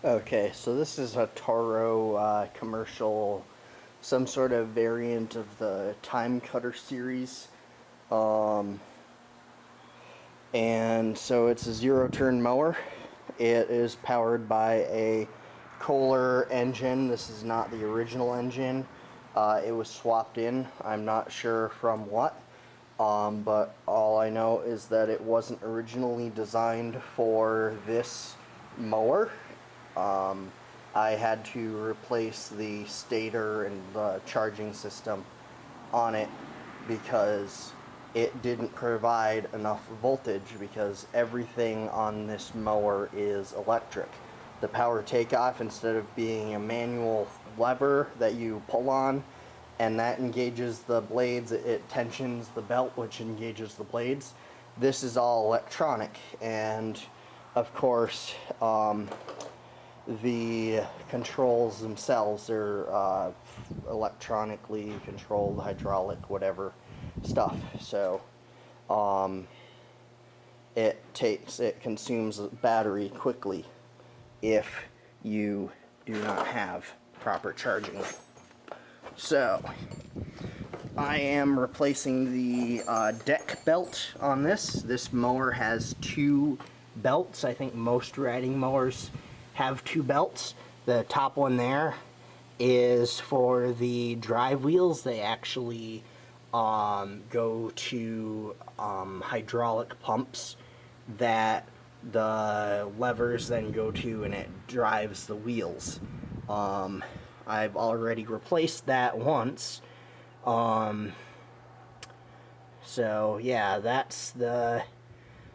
Okay, so this is a Toro commercial, some sort of variant of the Timecutter series. Um, and so it's a zero-turn mower. It is powered by a Kohler engine. This is not the original engine. It was swapped in. I'm not sure from what. But all I know is that it wasn't originally designed for this mower. I had to replace the stator and the charging system on it because it didn't provide enough voltage, because everything on this mower is electric. The power takeoff, instead of being a manual lever that you pull on and that engages the blades, it tensions the belt which engages the blades. This is all electronic, and of course the controls themselves are electronically controlled, hydraulic, whatever stuff. So it consumes battery quickly if you do not have proper charging. So I am replacing the deck belt on this. This mower has two belts. I think most riding mowers have two belts. The top one there is for the drive wheels. They actually go to hydraulic pumps that the levers then go to, and it drives the wheels. I've already replaced that once. So yeah, that's the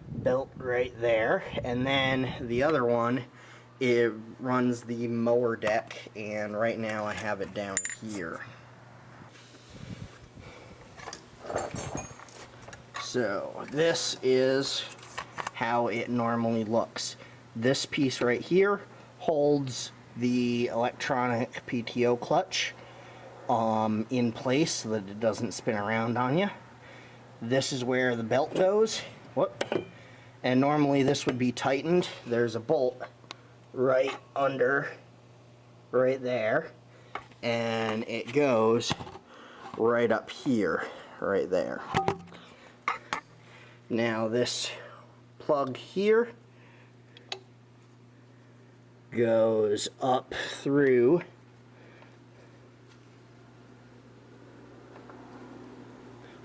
belt right there. And then the other one, it runs the mower deck, and right now I have it down here. So this is how it normally looks. This piece right here holds the electronic PTO clutch in place so that it doesn't spin around on you. This is where the belt goes. Whoop. And normally this would be tightened. There's a bolt right under, right there, and it goes right up here, right there. Now this plug here goes up through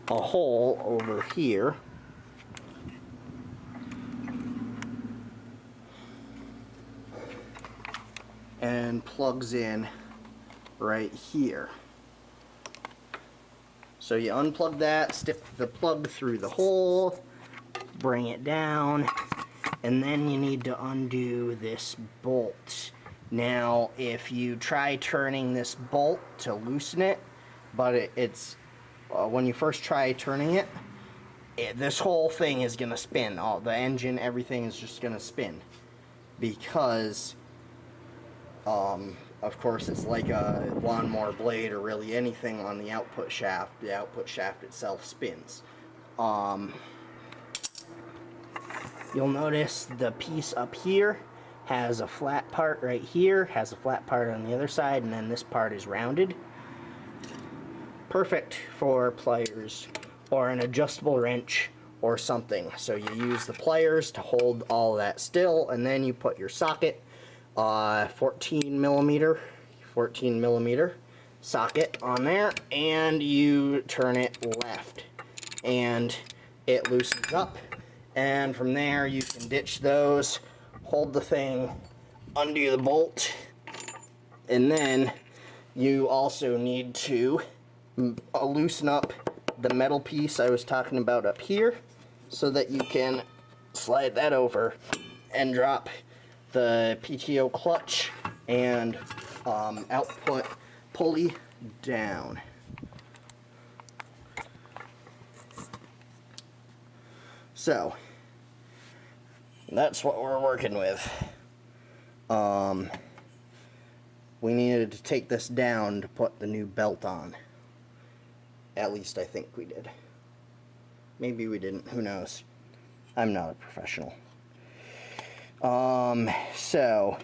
a hole over here, and plugs in right here. So you unplug that, stick the plug through the hole, bring it down, and then you need to undo this bolt. Now if you try turning this bolt to loosen it, but it's when you first try turning it, this whole thing is gonna spin. All the engine, everything is just gonna spin, because of course it's like a lawnmower blade, or really anything on the output shaft. The output shaft itself spins. You'll notice the piece up here has a flat part right here, has a flat part on the other side, and then this part is rounded. Perfect for pliers or an adjustable wrench or something. So you use the pliers to hold all that still, and then you put your socket, 14 millimeter socket on there, and you turn it left, and it loosens up. And from there you can ditch those, hold the thing, undo the bolt, and then you also need to loosen up the metal piece I was talking about up here, so that you can slide that over and drop the PTO clutch and output pulley down. So that's what we're working with. We needed to take this down to put the new belt on. At least I think we did. Maybe we didn't, who knows. I'm not a professional. So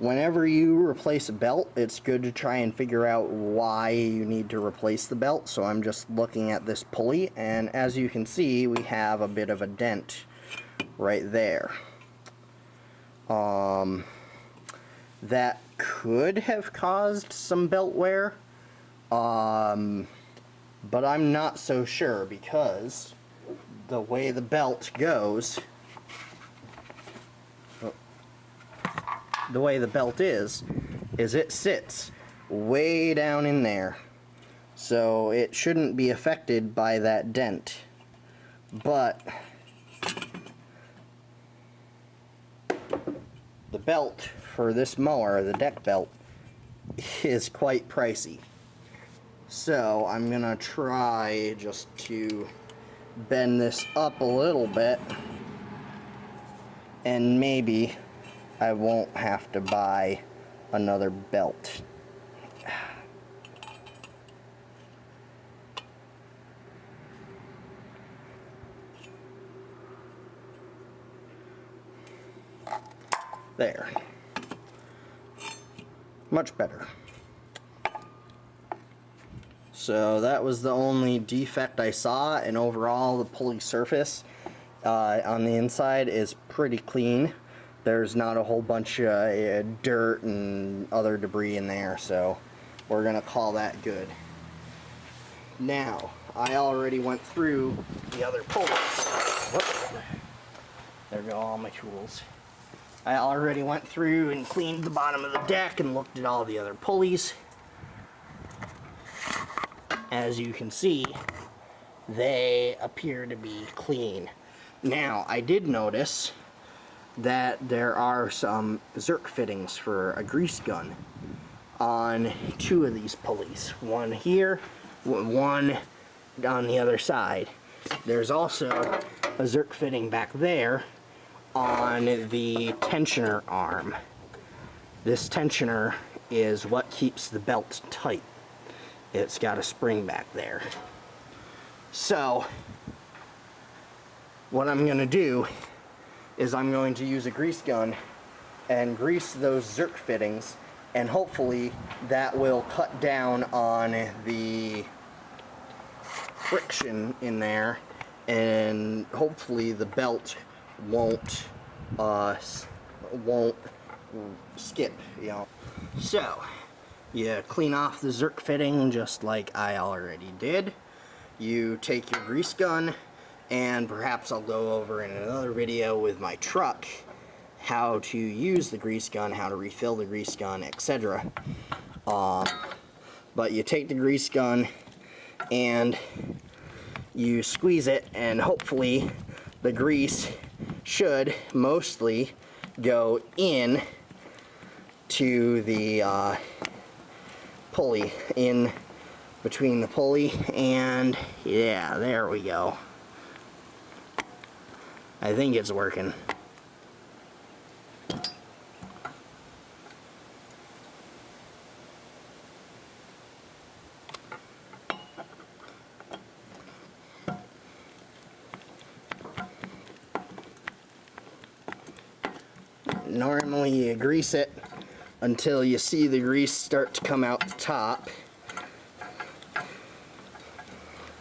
Whenever you replace a belt, it's good to try and figure out why you need to replace the belt. So I'm just looking at this pulley, and as you can see, we have a bit of a dent right there. That could have caused some belt wear, but I'm not so sure, because the way the belt goes, the way the belt is it sits way down in there, so it shouldn't be affected by that dent. But the belt for this mower, the deck belt, is quite pricey. So I'm gonna try just to bend this up a little bit, and maybe I won't have to buy another belt. There. Much better. So that was the only defect I saw, and overall the pulley surface on the inside is pretty clean. There's not a whole bunch of dirt and other debris in there, so we're gonna call that good. Now, I already went through the other pulleys. Whoop. There go all my tools. I already went through and cleaned the bottom of the deck and looked at all the other pulleys. As you can see, they appear to be clean. Now, I did notice that there are some Zerk fittings for a grease gun on two of these pulleys. One here, one on the other side. There's also a Zerk fitting back there on the tensioner arm. This tensioner is what keeps the belt tight. It's got a spring back there. So what I'm going to do is I'm going to use a grease gun and grease those Zerk fittings, and hopefully that will cut down on the friction in there, and hopefully the belt won't skip, you know. So you clean off the Zerk fitting just like I already did. You take your grease gun, and perhaps I'll go over in another video with my truck how to use the grease gun, how to refill the grease gun, etc. But you take the grease gun and you squeeze it, and hopefully the grease should mostly go in to the pulley, in between the pulley, and yeah, there we go. I think it's working. Normally you grease it until you see the grease start to come out the top.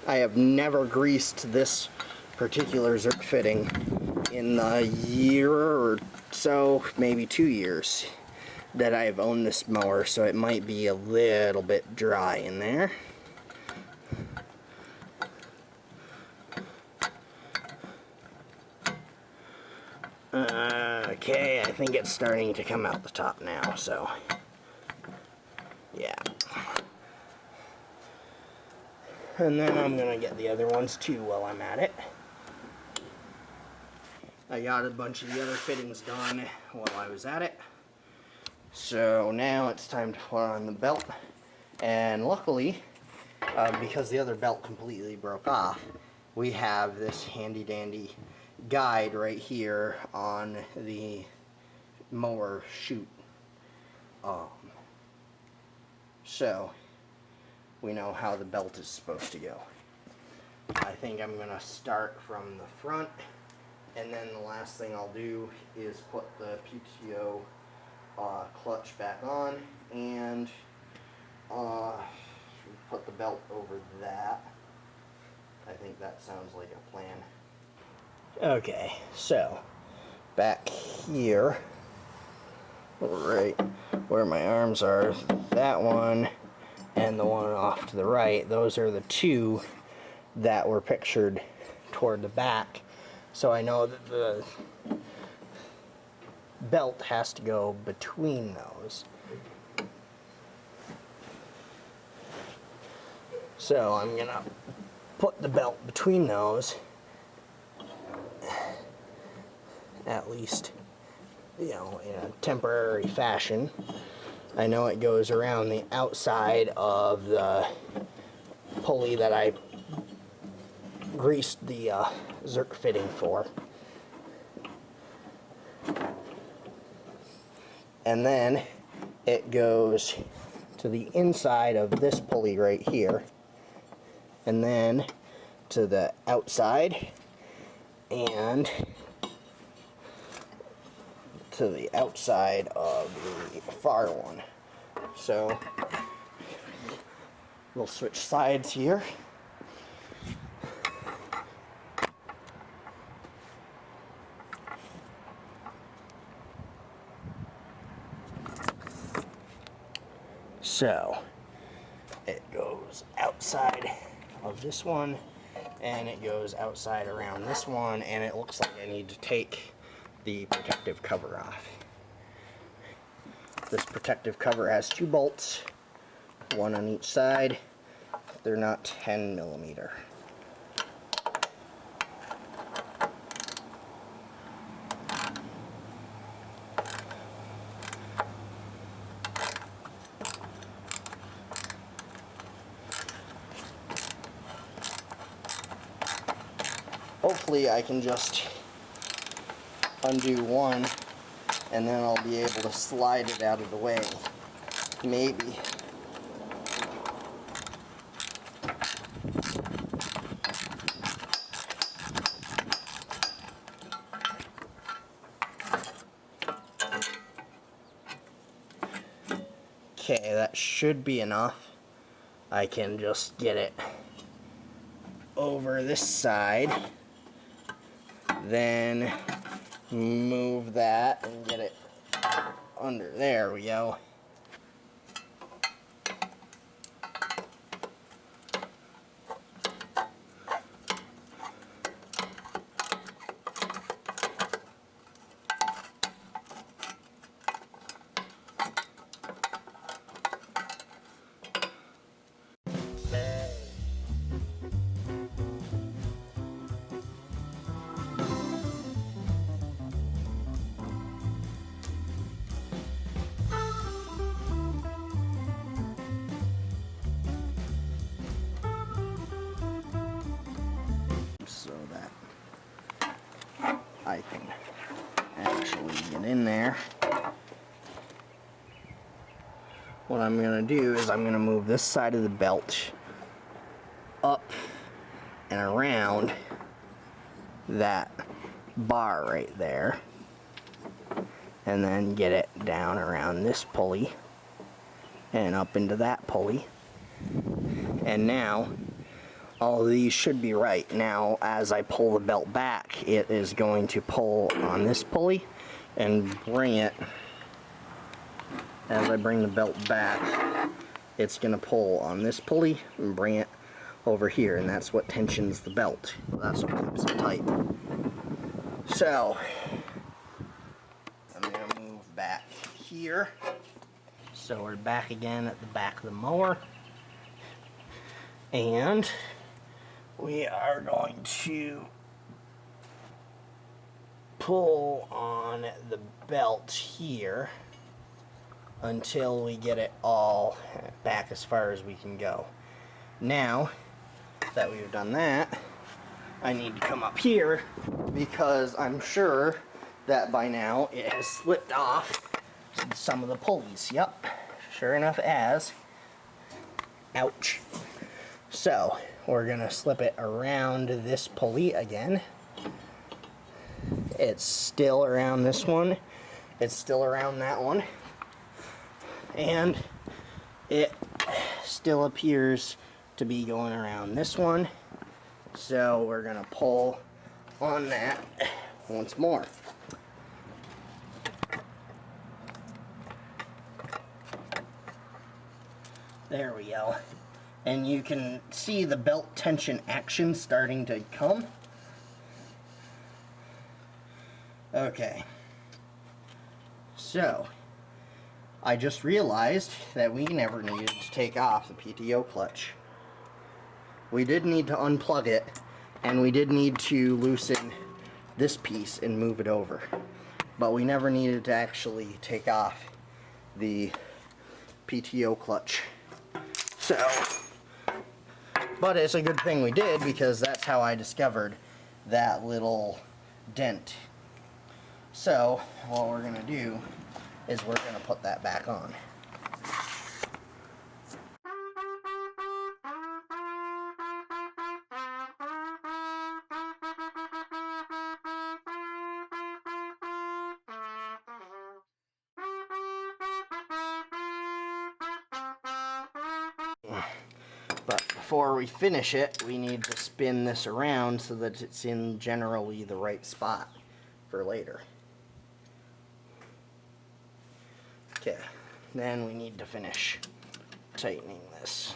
I have never greased this particular Zerk fitting in the year or so, maybe 2 years that I've owned this mower, so it might be a little bit dry in there. Okay, I think it's starting to come out the top now, so yeah. And then I'm gonna get the other ones too while I'm at it. I got a bunch of the other fittings done while I was at it. So now it's time to put on the belt. And luckily, because the other belt completely broke off, we have this handy dandy guide right here on the mower chute. So we know how the belt is supposed to go. I think I'm gonna start from the front, and then the last thing I'll do is put the PTO clutch back on, and put the belt over that. I think that sounds like a plan. Okay, so back here, right where my arms are, that one and the one off to the right, those are the two that were pictured toward the back. So I know that the belt has to go between those. So I'm gonna put the belt between those, at least, you know, in a temporary fashion. I know it goes around the outside of the pulley that I greased the Zerk fitting for. And then it goes to the inside of this pulley right here, and then to the outside, and to the outside of the far one. So we'll switch sides here. So it goes outside of this one, and it goes outside around this one, and it looks like I need to take the protective cover off. This protective cover has 2 bolts, one on each side. They're not 10 millimeter. Hopefully I can just undo one, and then I'll be able to slide it out of the way. Maybe. Okay, that should be enough. I can just get it over this side, then move that and get it under. There we go. So that I can actually get in there. What I'm going to do is I'm going to move this side of the belt up and around that bar right there, and then get it down around this pulley and up into that pulley. And now all of these should be right. Now as I pull the belt back, it is going to pull on this pulley and bring it. As I bring the belt back, it's going to pull on this pulley and bring it over here, and that's what tensions the belt. That's what keeps it tight. So I'm going to move back here. So we're back again at the back of the mower, and we are going to pull on the belt here until we get it all back as far as we can go. Now that we've done that, I need to come up here, because I'm sure that by now it has slipped off some of the pulleys. Yep, sure enough it has. Ouch. So we're gonna slip it around this pulley again. It's still around this one, It's still around that one. And it still appears to be going around this one. So we're going to pull on that once more. There we go. And you can see the belt tension action starting to come. Okay. So, I just realized that we never needed to take off the PTO clutch. We did need to unplug it, and we did need to loosen this piece and move it over. But we never needed to actually take off the PTO clutch. So, but it's a good thing we did, because that's how I discovered that little dent. So, what we're going to do is we're going to put that back on. But before we finish it, we need to spin this around so that it's in generally the right spot for later. Okay, then we need to finish tightening this.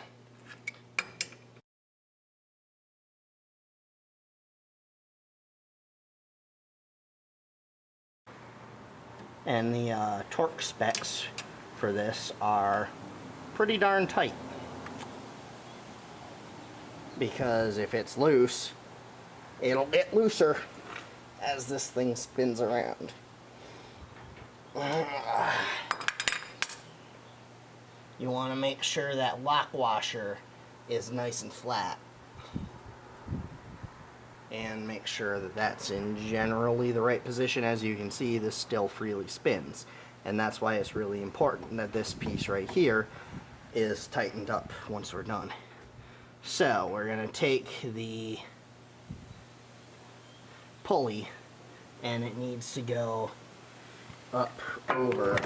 And the torque specs for this are pretty darn tight. Because if it's loose, it'll get looser as this thing spins around. You want to make sure that lock washer is nice and flat. And make sure that that's in generally the right position. As you can see, this still freely spins. And that's why it's really important that this piece right here is tightened up once we're done. So we're going to take the pulley, and it needs to go up over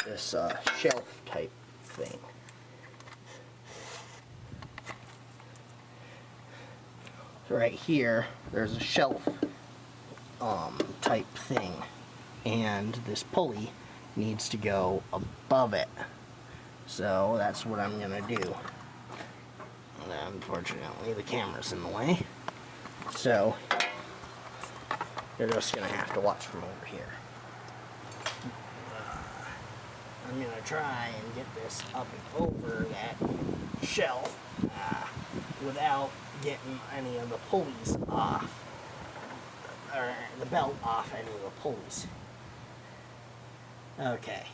this shelf type thing. So right here, there's a shelf type thing, and this pulley needs to go above it. So that's what I'm going to do. And unfortunately, the camera's in the way. So you're just going to have to watch from over here. I'm going to try and get this up and over that shelf without getting any of the pulleys off, or the belt off any of the pulleys. Okay.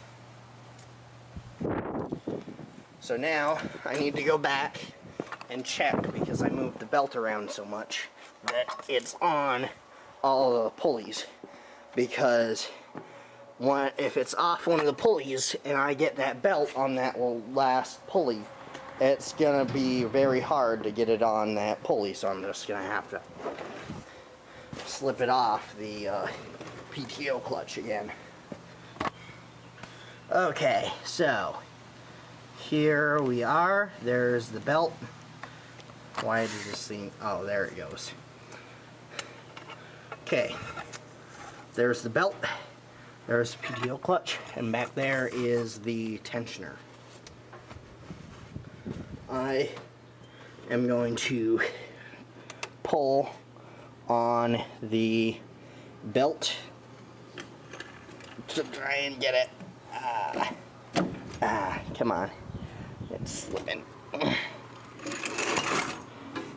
So now I need to go back and check, because I moved the belt around so much, that it's on all of the pulleys. Because if it's off one of the pulleys and I get that belt on that last pulley, it's gonna be very hard to get it on that pulley. So I'm just gonna have to slip it off the PTO clutch again. Okay, so here we are. There's the belt. Why does this thing... Oh, there it goes. Okay. There's the belt. There's the PTO clutch. And back there is the tensioner. I am going to pull on the belt to try and get it. Come on. It's slipping.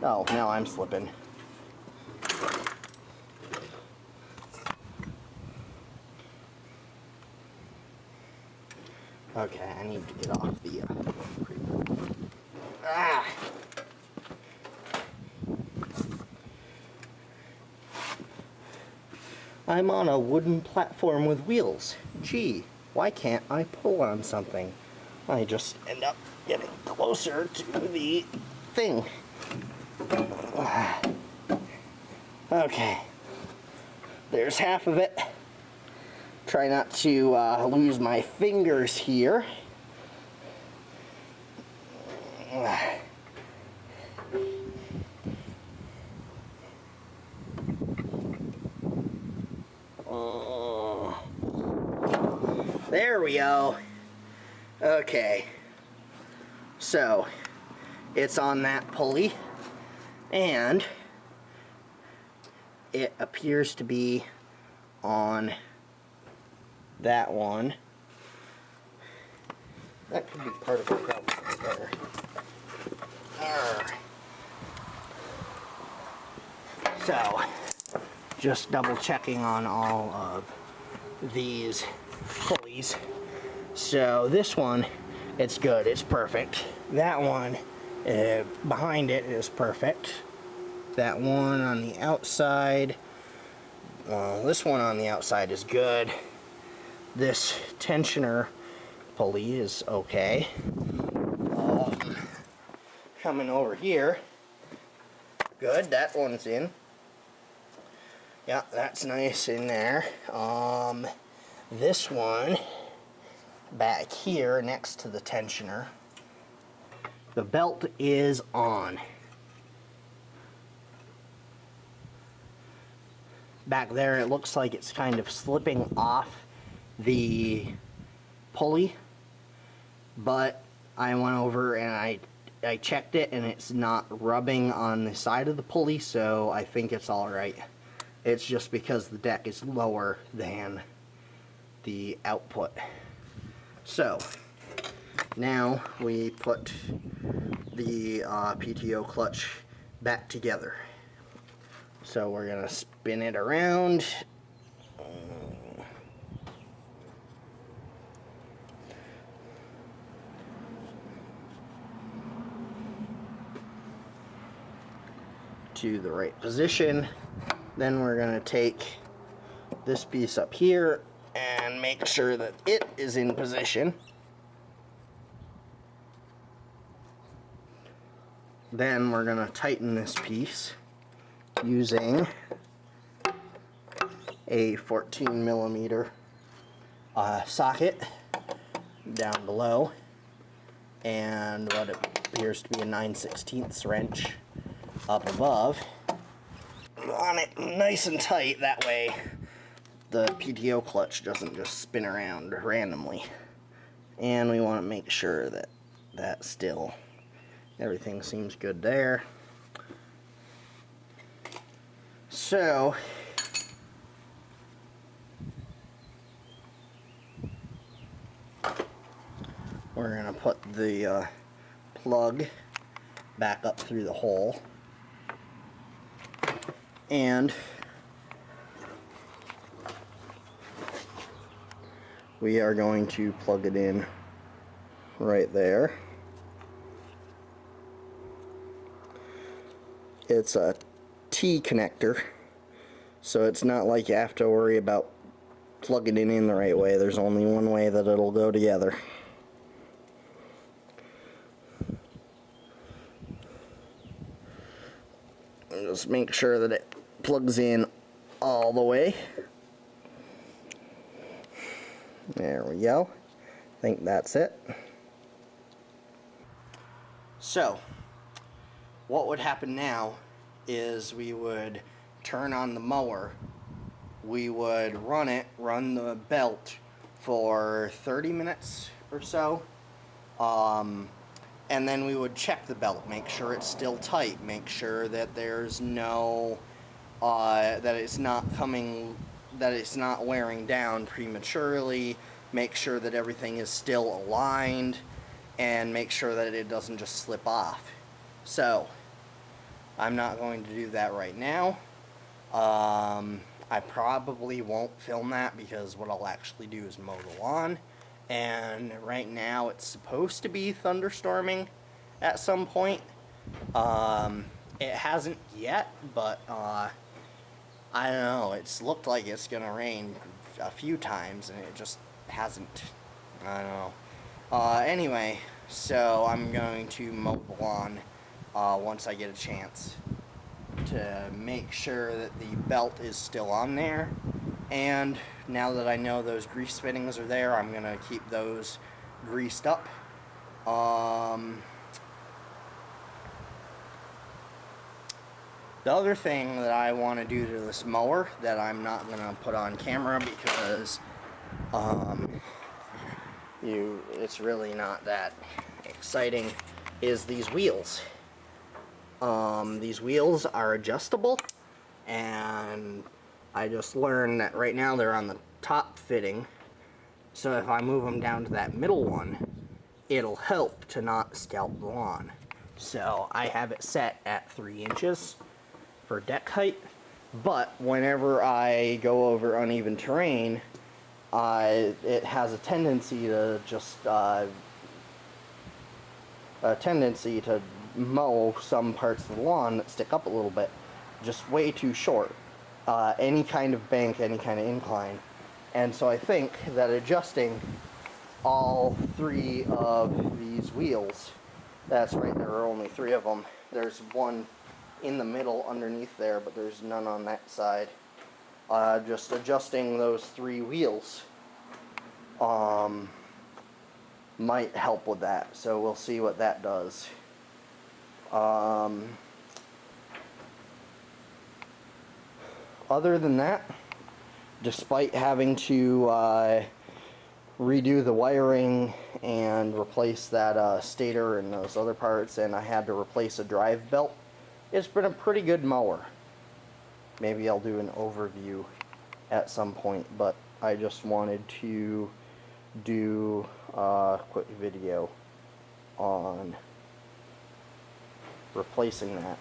Oh, now I'm slipping. Okay, I need to get off the I'm on a wooden platform with wheels. Gee, why can't I pull on something? I just end up getting closer to the thing. Okay. There's half of it. Try not to lose my fingers here. There we go. Okay. So, it's on that pulley, and it appears to be on that one. That could be part of the problem there. So, just double checking on all of these pulleys. So this one, it's good, it's perfect. That one behind it is perfect. That one on the outside, this one on the outside is good. This tensioner pulley is okay. Coming over here, good, that one's in. Yeah, that's nice in there. This one back here next to the tensioner, the belt is on. Back there it looks like it's kind of slipping off the pulley, but I went over and I checked it and it's not rubbing on the side of the pulley, so I think it's alright. It's just because the deck is lower than the output. So now we put the PTO clutch back together. So we're gonna spin it around. To the right position. Then we're gonna take this piece up here and make sure that it is in position. Then we're gonna tighten this piece using a 14mm socket down below and what appears to be a 9/16 wrench up above. On it nice and tight, that way the PTO clutch doesn't just spin around randomly. And we want to make sure that still everything seems good there. So we're gonna put the plug back up through the hole, and we are going to plug it in right there. It's a T connector, so it's not like you have to worry about plugging it in the right way. There's only one way that it'll go together. And just make sure that it plugs in all the way. There we go. I think that's it. So, what would happen now is we would turn on the mower, we would run the belt for 30 minutes or so, and then we would check the belt, make sure it's still tight, make sure that there's no, that it's not wearing down prematurely, make sure that everything is still aligned, and make sure that it doesn't just slip off. So, I'm not going to do that right now. I probably won't film that because what I'll actually do is mow the lawn. And right now it's supposed to be thunderstorming at some point. It hasn't yet, but I don't know. It's looked like it's gonna rain a few times and it just hasn't. I don't know. Anyway, so I'm going to mow the lawn once I get a chance to make sure that the belt is still on there And now that I know those grease fittings are there, I'm going to keep those greased up. The other thing that I want to do to this mower that I'm not going to put on camera because it's really not that exciting is these wheels. These wheels are adjustable, and I just learned that right now they're on the top fitting, so if I move them down to that middle one, it'll help to not scalp the lawn. So I have it set at 3 inches for deck height, but whenever I go over uneven terrain, it has a tendency to just mow some parts of the lawn that stick up a little bit, just way too short. Any kind of bank, any kind of incline. And so I think that adjusting all 3 of these wheels, that's right, there are only 3 of them. There's one in the middle underneath there, but there's none on that side. Just adjusting those 3 wheels might help with that, so we'll see what that does. Other than that, despite having to redo the wiring and replace that stator and those other parts, and I had to replace a drive belt, it's been a pretty good mower. Maybe I'll do an overview at some point, but I just wanted to do a quick video on replacing that.